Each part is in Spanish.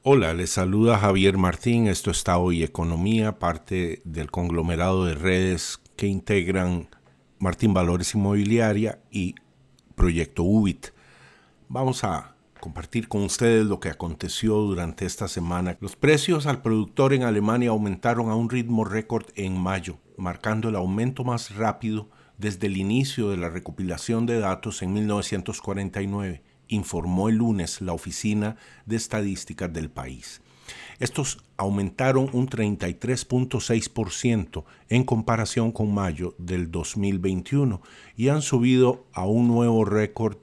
Hola, les saluda Javier Martín. Esto está Hoy Economía, parte del conglomerado de redes que integran Martín Valores Inmobiliaria y Proyecto UBIT. Vamos a compartir con ustedes lo que aconteció durante esta semana. Los precios al productor en Alemania aumentaron a un ritmo récord en mayo, marcando el aumento más rápido desde el inicio de la recopilación de datos en 1949. Informó el lunes la Oficina de Estadísticas del país. Estos aumentaron un 33.6% en comparación con mayo del 2021 y han subido a un nuevo récord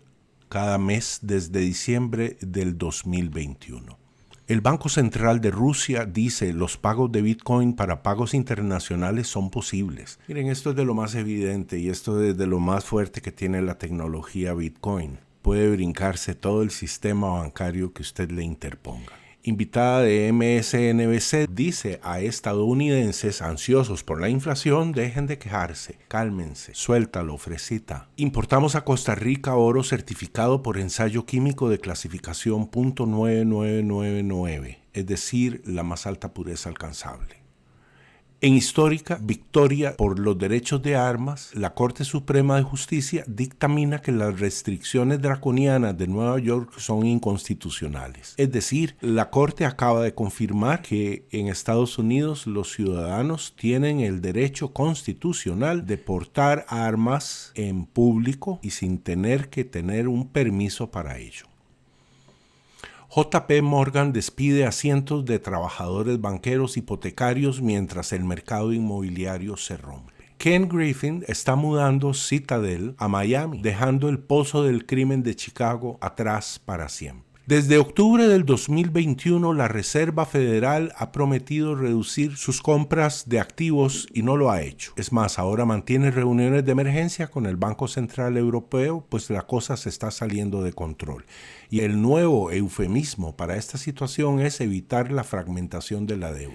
cada mes desde diciembre del 2021. El Banco Central de Rusia dice los pagos de Bitcoin para pagos internacionales son posibles. Miren, esto es de lo más evidente y esto es de lo más fuerte que tiene la tecnología Bitcoin. Puede brincarse todo el sistema bancario que usted le interponga. Invitada de MSNBC dice a estadounidenses ansiosos por la inflación, dejen de quejarse, cálmense, suéltalo, fresita. Importamos a Costa Rica oro certificado por ensayo químico de clasificación .9999, es decir, la más alta pureza alcanzable. En histórica victoria por los derechos de armas, la Corte Suprema de Justicia dictamina que las restricciones draconianas de Nueva York son inconstitucionales. Es decir, la Corte acaba de confirmar que en Estados Unidos los ciudadanos tienen el derecho constitucional de portar armas en público y sin tener que tener un permiso para ello. JP Morgan despide a cientos de trabajadores banqueros hipotecarios mientras el mercado inmobiliario se rompe. Ken Griffin está mudando Citadel a Miami, dejando el pozo del crimen de Chicago atrás para siempre. Desde octubre del 2021, la Reserva Federal ha prometido reducir sus compras de activos y no lo ha hecho. Es más, ahora mantiene reuniones de emergencia con el Banco Central Europeo, pues la cosa se está saliendo de control. Y el nuevo eufemismo para esta situación es evitar la fragmentación de la deuda.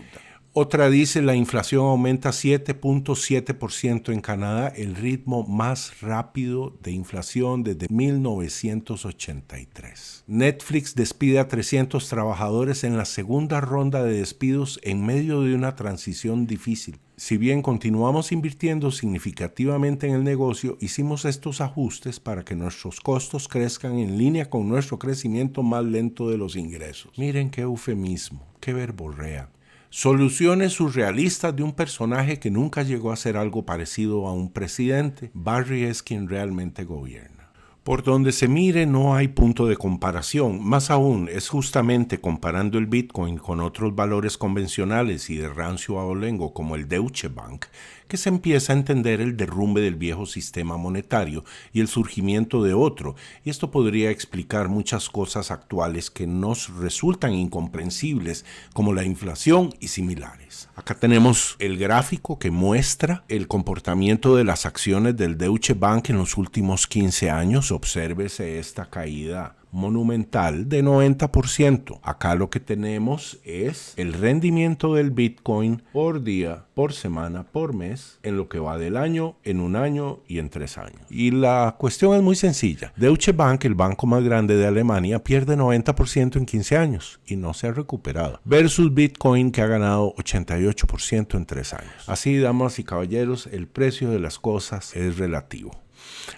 Otra dice la inflación aumenta 7.7% en Canadá, el ritmo más rápido de inflación desde 1983. Netflix despide a 300 trabajadores en la segunda ronda de despidos en medio de una transición difícil. Si bien continuamos invirtiendo significativamente en el negocio, hicimos estos ajustes para que nuestros costos crezcan en línea con nuestro crecimiento más lento de los ingresos. Miren qué eufemismo, qué verborrea. Soluciones surrealistas de un personaje que nunca llegó a ser algo parecido a un presidente. Barry es quien realmente gobierna. Por donde se mire no hay punto de comparación. Más aún, es justamente comparando el Bitcoin con otros valores convencionales y de rancio abolengo como el Deutsche Bank que se empieza a entender el derrumbe del viejo sistema monetario y el surgimiento de otro. Y esto podría explicar muchas cosas actuales que nos resultan incomprensibles, como la inflación y similares. Acá tenemos el gráfico que muestra el comportamiento de las acciones del Deutsche Bank en los últimos 15 años. Obsérvese esta caída monumental de 90%. Acá lo que tenemos es el rendimiento del Bitcoin por día, por semana, por mes, en lo que va del año, en un año y en 3 años. Y la cuestión es muy sencilla. Deutsche Bank, el banco más grande de Alemania, pierde 90% en 15 años y no se ha recuperado. Versus Bitcoin, que ha ganado 88% en 3 años. Así, damas y caballeros, el precio de las cosas es relativo.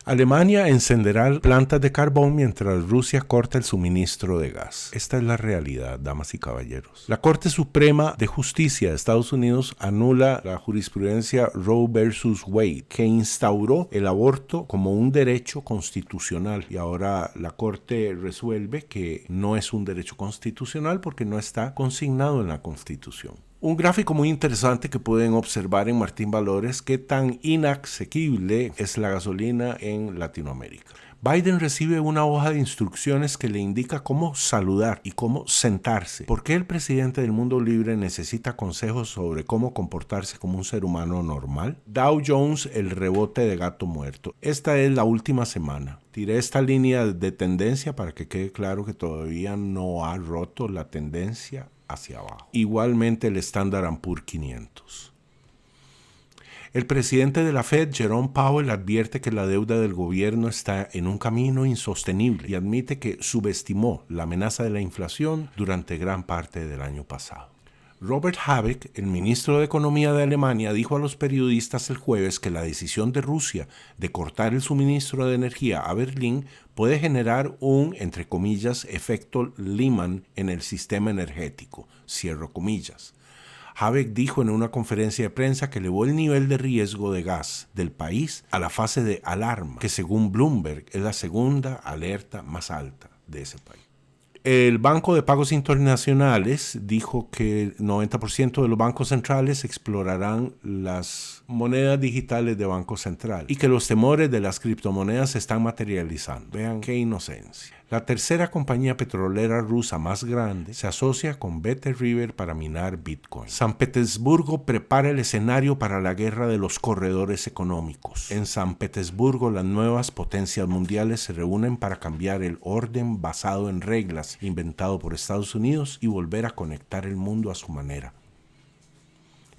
Alemania encenderá plantas de carbón mientras Rusia corta el suministro de gas. Esta es la realidad, damas y caballeros. La Corte Suprema de Justicia de Estados Unidos anula la jurisprudencia Roe versus Wade, que instauró el aborto como un derecho constitucional. Y ahora la Corte resuelve que no es un derecho constitucional porque no está consignado en la Constitución. Un gráfico muy interesante que pueden observar en Martín Valores, qué tan inasequible es la gasolina en Latinoamérica. Biden recibe una hoja de instrucciones que le indica cómo saludar y cómo sentarse. ¿Por qué el presidente del mundo libre necesita consejos sobre cómo comportarse como un ser humano normal? Dow Jones, el rebote de gato muerto. Esta es la última semana. Tiré esta línea de tendencia para que quede claro que todavía no ha roto la tendencia hacia abajo. Igualmente el Standard & Poor's 500. El presidente de la Fed, Jerome Powell, advierte que la deuda del gobierno está en un camino insostenible y admite que subestimó la amenaza de la inflación durante gran parte del año pasado. Robert Habeck, el ministro de Economía de Alemania, dijo a los periodistas el jueves que la decisión de Rusia de cortar el suministro de energía a Berlín puede generar un, entre comillas, efecto Lehman en el sistema energético, cierro comillas. Habeck dijo en una conferencia de prensa que elevó el nivel de riesgo de gas del país a la fase de alarma, que según Bloomberg es la segunda alerta más alta de ese país. El Banco de Pagos Internacionales dijo que el 90% de los bancos centrales explorarán las monedas digitales de Banco Central y que los temores de las criptomonedas se están materializando. Vean qué inocencia. La tercera compañía petrolera rusa más grande se asocia con Better River para minar Bitcoin. San Petersburgo prepara el escenario para la guerra de los corredores económicos. En San Petersburgo, las nuevas potencias mundiales se reúnen para cambiar el orden basado en reglas inventado por Estados Unidos y volver a conectar el mundo a su manera.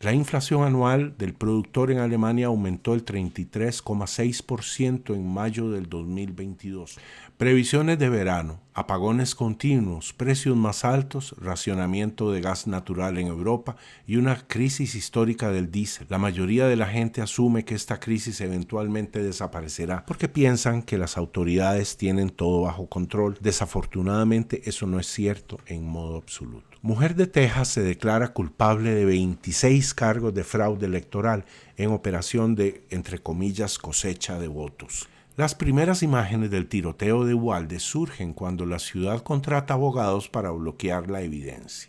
La inflación anual del productor en Alemania aumentó el 33,6% en mayo del 2022. Previsiones de verano, apagones continuos, precios más altos, racionamiento de gas natural en Europa y una crisis histórica del diésel. La mayoría de la gente asume que esta crisis eventualmente desaparecerá porque piensan que las autoridades tienen todo bajo control. Desafortunadamente, eso no es cierto en modo absoluto. Mujer de Texas se declara culpable de 26 cargos de fraude electoral en operación de, entre comillas, cosecha de votos. Las primeras imágenes del tiroteo de Uvalde surgen cuando la ciudad contrata abogados para bloquear la evidencia.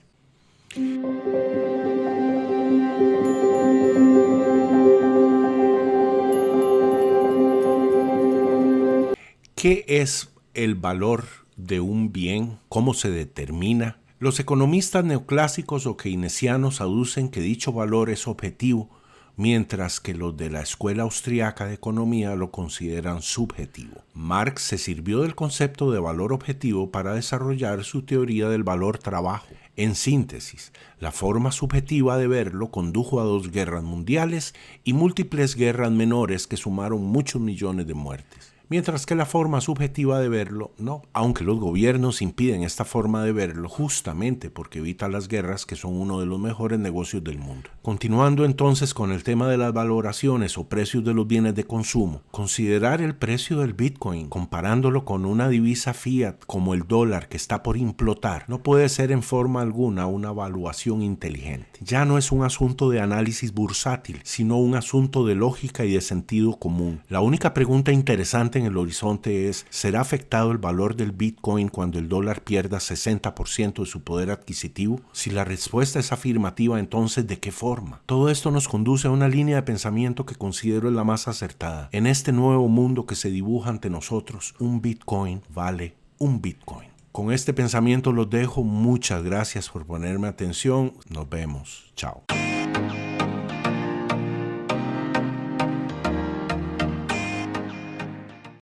¿Qué es el valor de un bien? ¿Cómo se determina? Los economistas neoclásicos o keynesianos aducen que dicho valor es objetivo, mientras que los de la Escuela Austriaca de Economía lo consideran subjetivo. Marx se sirvió del concepto de valor objetivo para desarrollar su teoría del valor trabajo. En síntesis, la forma subjetiva de verlo condujo a 2 guerras mundiales y múltiples guerras menores que sumaron muchos millones de muertes. Mientras que la forma subjetiva de verlo, no. Aunque los gobiernos impiden esta forma de verlo justamente porque evita las guerras que son uno de los mejores negocios del mundo. Continuando entonces con el tema de las valoraciones o precios de los bienes de consumo, considerar el precio del Bitcoin comparándolo con una divisa fiat como el dólar que está por implotar no puede ser en forma alguna una evaluación inteligente. Ya no es un asunto de análisis bursátil, sino un asunto de lógica y de sentido común. La única pregunta interesante en el horizonte es: ¿será afectado el valor del Bitcoin cuando el dólar pierda 60% de su poder adquisitivo? Si la respuesta es afirmativa, entonces ¿de qué forma? Todo esto nos conduce a una línea de pensamiento que considero la más acertada. En este nuevo mundo que se dibuja ante nosotros, un Bitcoin vale un Bitcoin. Con este pensamiento los dejo. Muchas gracias por ponerme atención. Nos vemos. Chao.